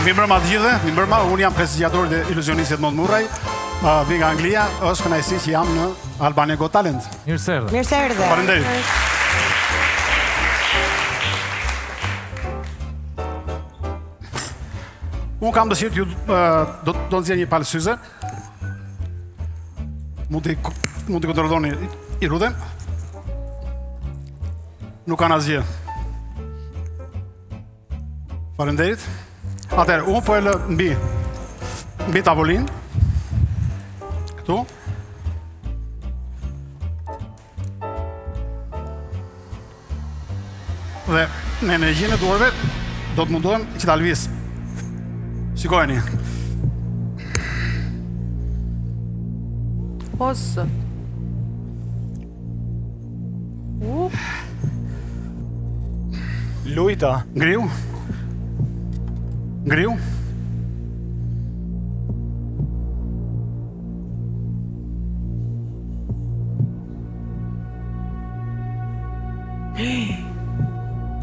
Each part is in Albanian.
Mirëmbrëma të gjithëve, mirëmbrëma, unë jam prestigiatori dhe iluzionistit Mod Murray, vi nga Anglia, është kënaqësi që jam në Albania Got Talent. Mirë se erdhe. Mirë se erdhe. Faleminderit. Unë kam dëshirë që do të nxjerr një palë syze. Mund të kontrolloni i rrudhen. Nuk kanë asgjë. Faleminderit. Atëherë, unë po e lë mbi tavolinë. Këtu. Dhe në energjinë e duarve do të mundohem që ta lëviz. Shikojeni. Ose. Lujta. Ngriu. Ngriu.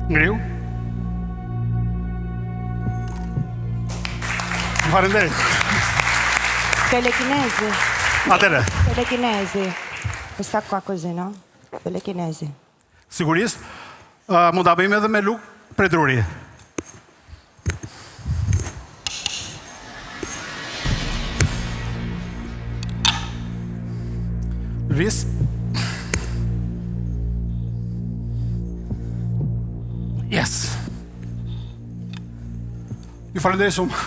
Ngriu. Faleminderit. Telekinezi. Atëre. Telekinezi. Questa qua così, no? Telekinezi. Sigurisht, mund ta bëjmë edhe me luk prej druri. Vis. Yes. Ju falenderoj shumë.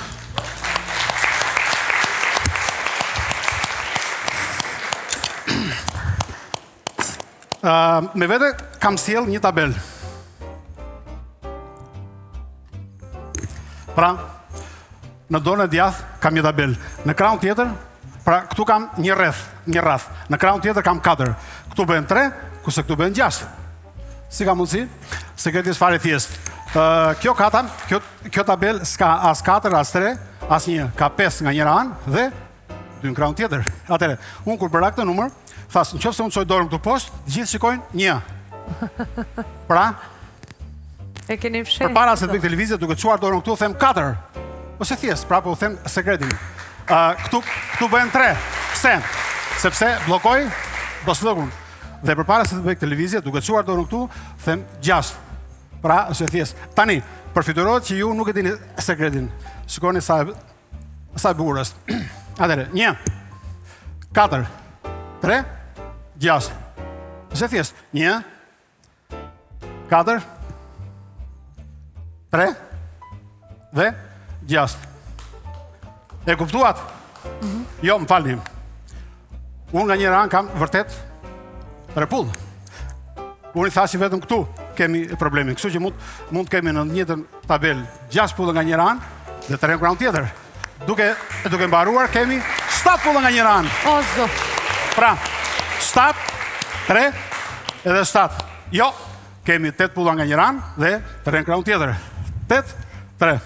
Me vete kam sjell një tabel. Pra, në dorën e djathtë kam një tabel. Në krahun tjetër, pra këtu kam një rreth. Në krahun tjetër kam 4. Këtu bëhen 3, kurse këtu bëhen 6. Si ka mundësi? Sekreti është fare thjesht. Kjo tabel s'ka as 4, as 3, as 1. Ka 5 nga njëra anë dhe 2 në krahun tjetër. Atëherë, unë kur bëra këtë numër, thas, nëse unë çoj dorën këtu poshtë, gjithë shikojnë 1. Pra, e keni fshehur. Përpara se të bëj televizion duke çuar dorën këtu, them 4. Ose thjesht, pra po u them sekretin. Këtu bëhen 3. Pse? Sepse bllokoj bosllogun. Dhe përpara se të bëj televizion duke çuar dorën këtu, them 6. Pra, është thjesht. Tani, përfiturohet që ju nuk e dini sekretin. Shikoni sa e bukur është. Atëherë, 1, 4, 3, 6. Është thjesht. 1, 4, 3 dhe 6. E kuptuat? Jo, më falni. Unë nga njëra anë kam vërtet repull. Unë i thashi vetëm këtu kemi problemin. Kështu që mund kemi në njëjtën tabel 6 pulla nga njëra anë dhe 3 krahun tjetër. Duke mbaruar kemi 7 pulla nga njëra anë. O zot. Pra, 7, 3 edhe 7. Jo, kemi 8 pulla nga njëra anë dhe 3 krahun tjetër. 8, 3.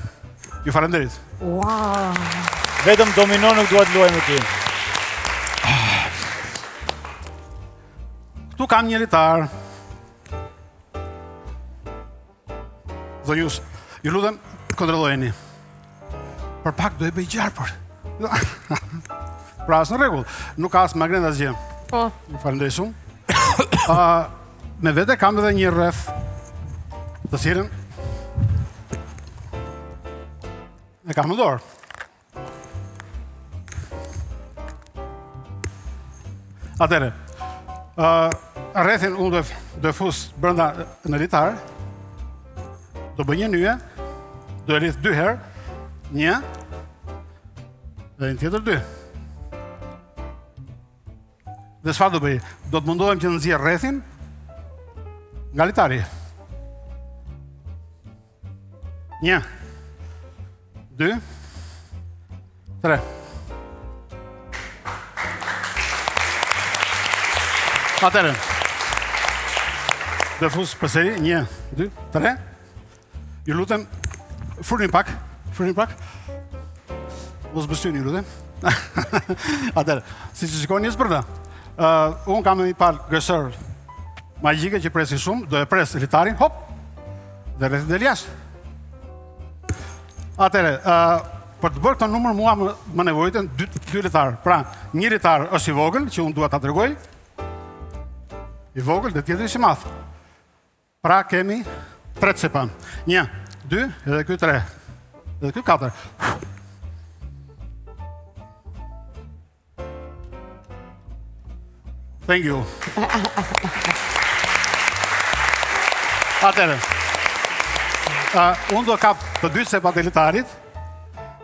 Ju falenderit. Wow. Vetëm domino nuk duhet luaj me ty. Këtu kam një litar. Zonjus, ju lutem, kontrollojeni. Për pak do e bëj gjarë, por. Pra, është në rregull. Nuk ka as magnet asgjë. Po. Ju falenderoj shumë. Me vete kam edhe një rreth të cilën e kam në dorë. Atëre, rrethin unë do e fus brenda në litar, do bëj një nyje, do e rrith 2 herë, 1 dhe një tjetër 2. Dhe çfarë do bëj? Do të mundohem që të nxjerr rrethin nga litari. 1, 2, 3. Atëherë. Do fus përsëri 1, 2, 3. Ju lutem, furni pak. Mos bësyni, ju lutem. Atëherë, si që shikoni njësë përda, unë kam një palë gësër magjike që presin shumë, do e pres litarin, hop, dhe rrethin del jashtë. Atëre, për të bërë këtë numër mua më nevojiten dy litar. Pra, një litar është i vogël, që unë dua ta tregoj. I vogël dhe tjetri është i madh. Pra kemi 3 cepa. 1, 2, edhe ky 3. Edhe ky 4. Thank you. Atëre. Unë do kap të 2 cepat e litarit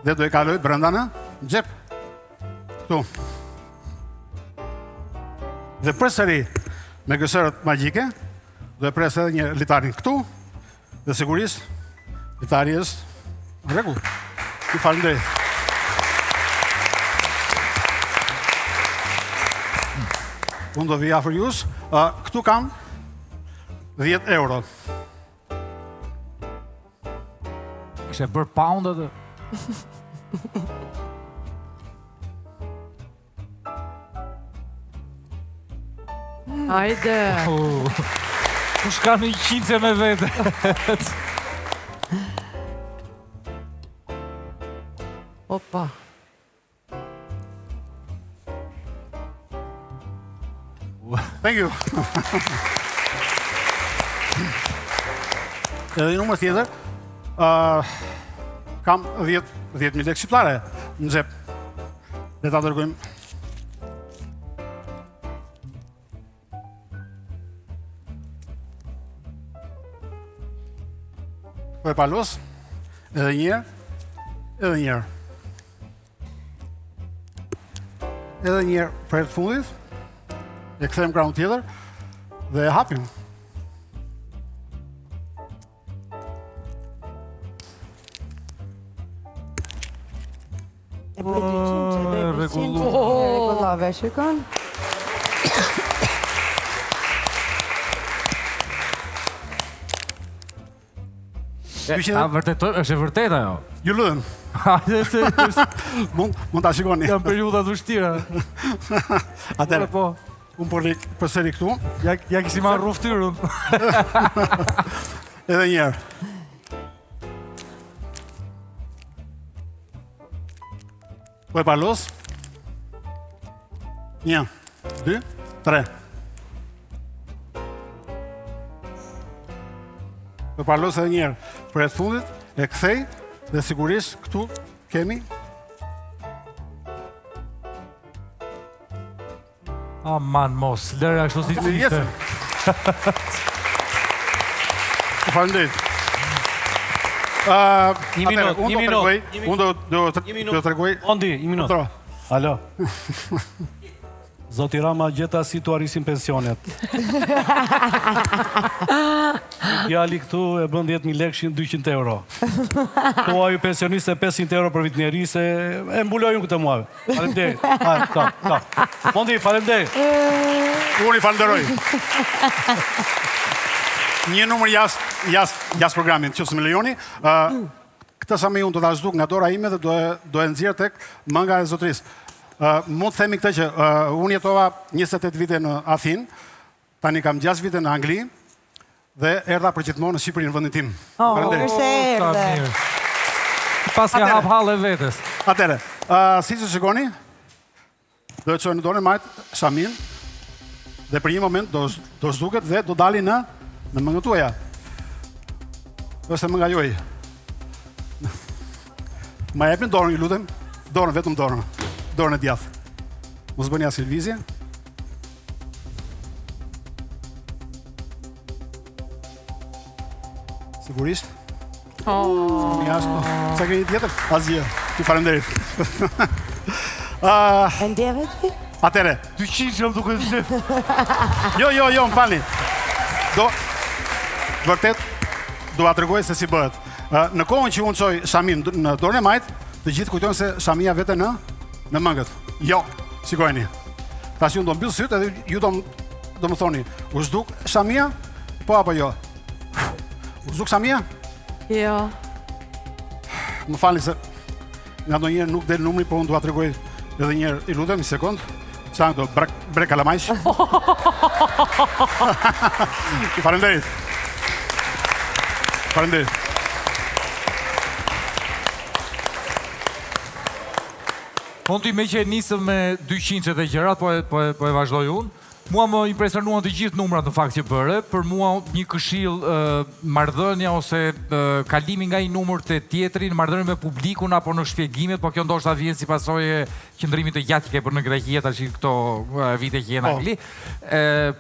dhe do e kaloj brenda në xhep. Këtu. Dhe përsëri me gësërët magjike do e pres edhe një litarin këtu dhe sigurisht litari është në rregull. Ju falenderoj. Unë do vi afër jush. Këtu kam 10 euro. Kështë e bërë pound atë? Hajde. Kush ka një qince me vete? Opa. Thank you. Edhe një numër tjetër, kam 10.000 lekë shqiptare në xhep. Le ta dërgojmë. Po e palos, edhe një herë. Edhe një herë për të fundit, e kthejmë krahun tjetër dhe e hapim. E për 200 dhe 300 rregullove, shikon? Është e vërtet ajo? Ju lutem. Hajde se Mund ta shikoni. janë periudha të vështira. Atëherë, Po, unë po përsëri këtu. ja kishim marrë rruftyrën. Edhe një herë. Po e palos. 1, 2, 3. Po e palos edhe një herë. Për e të fundit, e kthej dhe sigurisht këtu kemi Aman mos, lëra kështu si ishte. Faleminderit. Një minut. Unë do tregoj. Ondi, një minut. Tro. Alo. Zoti Rama gjeta si tu arrisin pensionet. Djali këtu e bën 10.000 lekë 200 euro. Po aju pensioniste 500 euro për vit njeri se e mbulojnë këtë muave. Faleminderit. Ta. Ondi, faleminderit. Unë i falenderoj. Një numër jashtë programin, nëse më lejoni. Këtë sa më unë do ta zhduk nga dora ime dhe do e nxjerr tek mënga e zotrisë. Mund të themi këtë që unë jetova 28 vite në Athinë, tani kam 6 vite në Angli dhe erdha për gjithmonë në Shqipëri në vendin tim. Faleminderit. Mirë se erdhe. Pas ka hap hall e vetes. Atëre, siç e shikoni, do të çojë në dorën e majt Shamin dhe për një moment do zhduket dhe do dali në mëngët tuaja. Ose mënga juaj. Ma jepni dorën, ju lutem. Dorën, vetëm dorën. Dorën e djathtë. Mos bëni as lëvizje. Sigurisht. Sa keni tjetër? Asgjë. Ju falenderit. E ndjeve ti? Atëre. 200 jam duke të shef. Jo, më falni. Vërtet, do a tregoj se si bëhet. Në kohën që unë çoj Shamin në dorën e majt, të gjithë kujtojnë se Shamia vete në mëngët. Jo, shikojeni. Tash unë do mbyll syt edhe ju do më thoni, u zhduk Shamia? Po apo jo? U zhduk Shamia? Jo. Më falni se nga ndonjëherë nuk del numri, po unë do a tregoj edhe një herë, i lutem, një sekond. Çan do brek kalamajsh. Faleminderit. Faleminderit. Monti, me që e nisëm me 200 e gjërat, po e vazhdoj unë. Mua më impresionuan të gjithë numrat në fakt që bëre. Për mua një këshill marrëdhënia ose kalimi nga një numër te tjetri në marrëdhënie me publikun apo në shpjegimet, po kjo ndoshta vjen si pasojë qëndrimit të gjatë që ke bërë në Greqi tash këto vite që je në Angli.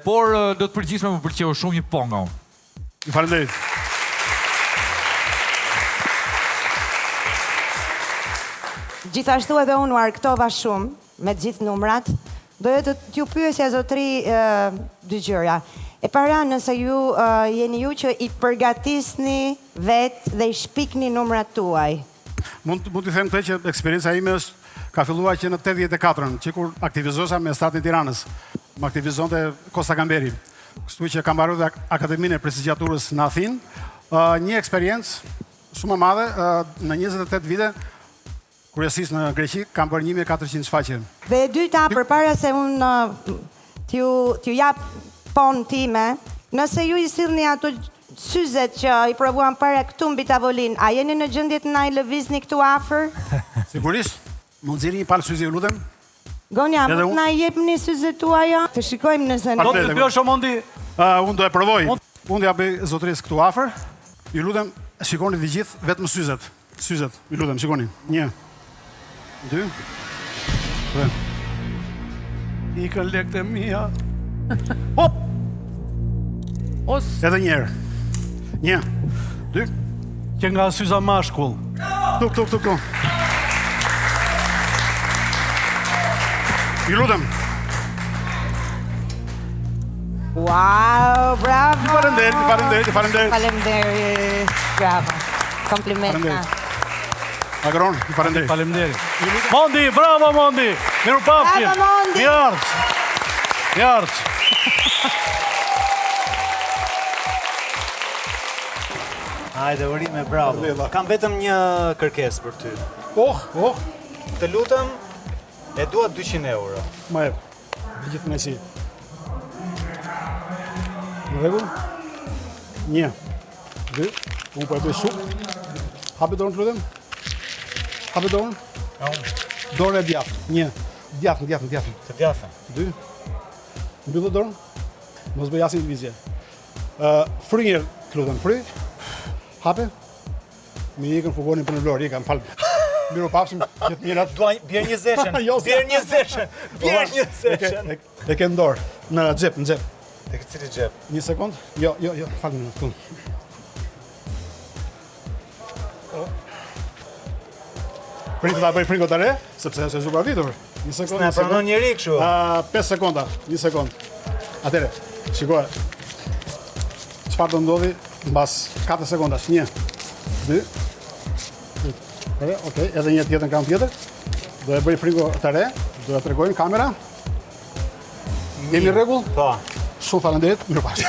Por do të përgjithshme më pëlqeu shumë një po nga unë. Faleminderit. Gjithashtu edhe unë u argëtova shumë me gjithë numrat. Doja të t'ju pyesja zotri dy gjëra. E para, nëse ju jeni ju që i përgatisni vetë dhe i shpikni numrat tuaj. Mund t'i them këtë që eksperienca ime ka filluar që në 84-ën, që kur aktivizosa me Statin e Tiranës. Më aktivizonte Kosta Kamberi. Kështu që kam mbaruar Akademinë e Prestigiaturës në Athinë. Një eksperiencë shumë e madhe në 28 vite. Kryesisht në Greqi kam bërë 1400 shfaqje. Dhe e dyta, përpara se unë t'ju jap ponë time, nëse ju i sillni ato syzet që i provuan para këtu mbi tavolinë, a jeni në gjendje të na i lëvizni këtu afër? Sigurisht, mund nxirri një palë syze, ju lutem. Gonja, mund na i jepni syzet tuaja? Të shikojmë nëse Do të bësh Mondi? Unë do e provoj. Unë ja bëj zotërisë këtu afër. Ju lutem, shikoni të gjithë vetëm syzet. Syzet, ju lutem, shikoni. 1 2 3. Ikën lekët e mia. Hop! Edhe një herë. 1 2. Që nga syza mashkull. Tuk. Ju lutem. Wow, bravo! Faleminderit. Faleminderit. Bravo. Komplimenta. Agron, faleminderit. Faleminderit. Mondi, bravo Mondi. Mirupafshim. Bravo, Mondi. Jarç. Hajde, urime, bravo. Kam vetëm një kërkesë për ty. Oh. Të lutem, e dua 200 euro. Më jep. Gjithë me si. Në rregull? 1 2. Unë po e bëj shumë. Hapi dorën, të lutem. Hapi dorën. Dorën e djathtë. 1. Djathtë. Të djathtë. 2. Mbyllë dorën. Mos bëj asnjë lëvizje. Fry një, të lutem, fry. Hape. Mi ikën fugonin për në vlorë, ikën, falë. Mirupafshim, jetë mirat. Bjerë një zeshen. E ke ndorë, në xhep. Tek cili xhep? Një sekund. Jo, falë në këtu. Pritë ta bëj fringo të re, sepse është e zubravditur. Një sekund. S'na pranon njeri kështu. 5 sekonda, 1 sekund. Atere, shikoj. Çfarë do ndodhi mbas 4 sekondash? 1 2 3. Okej, edhe një tjetër kam tjetër. Do e bëj fringo të re, do ja tregojmë kamera. Jemi rregull? Po. Shumë faleminderit, mirupafshim.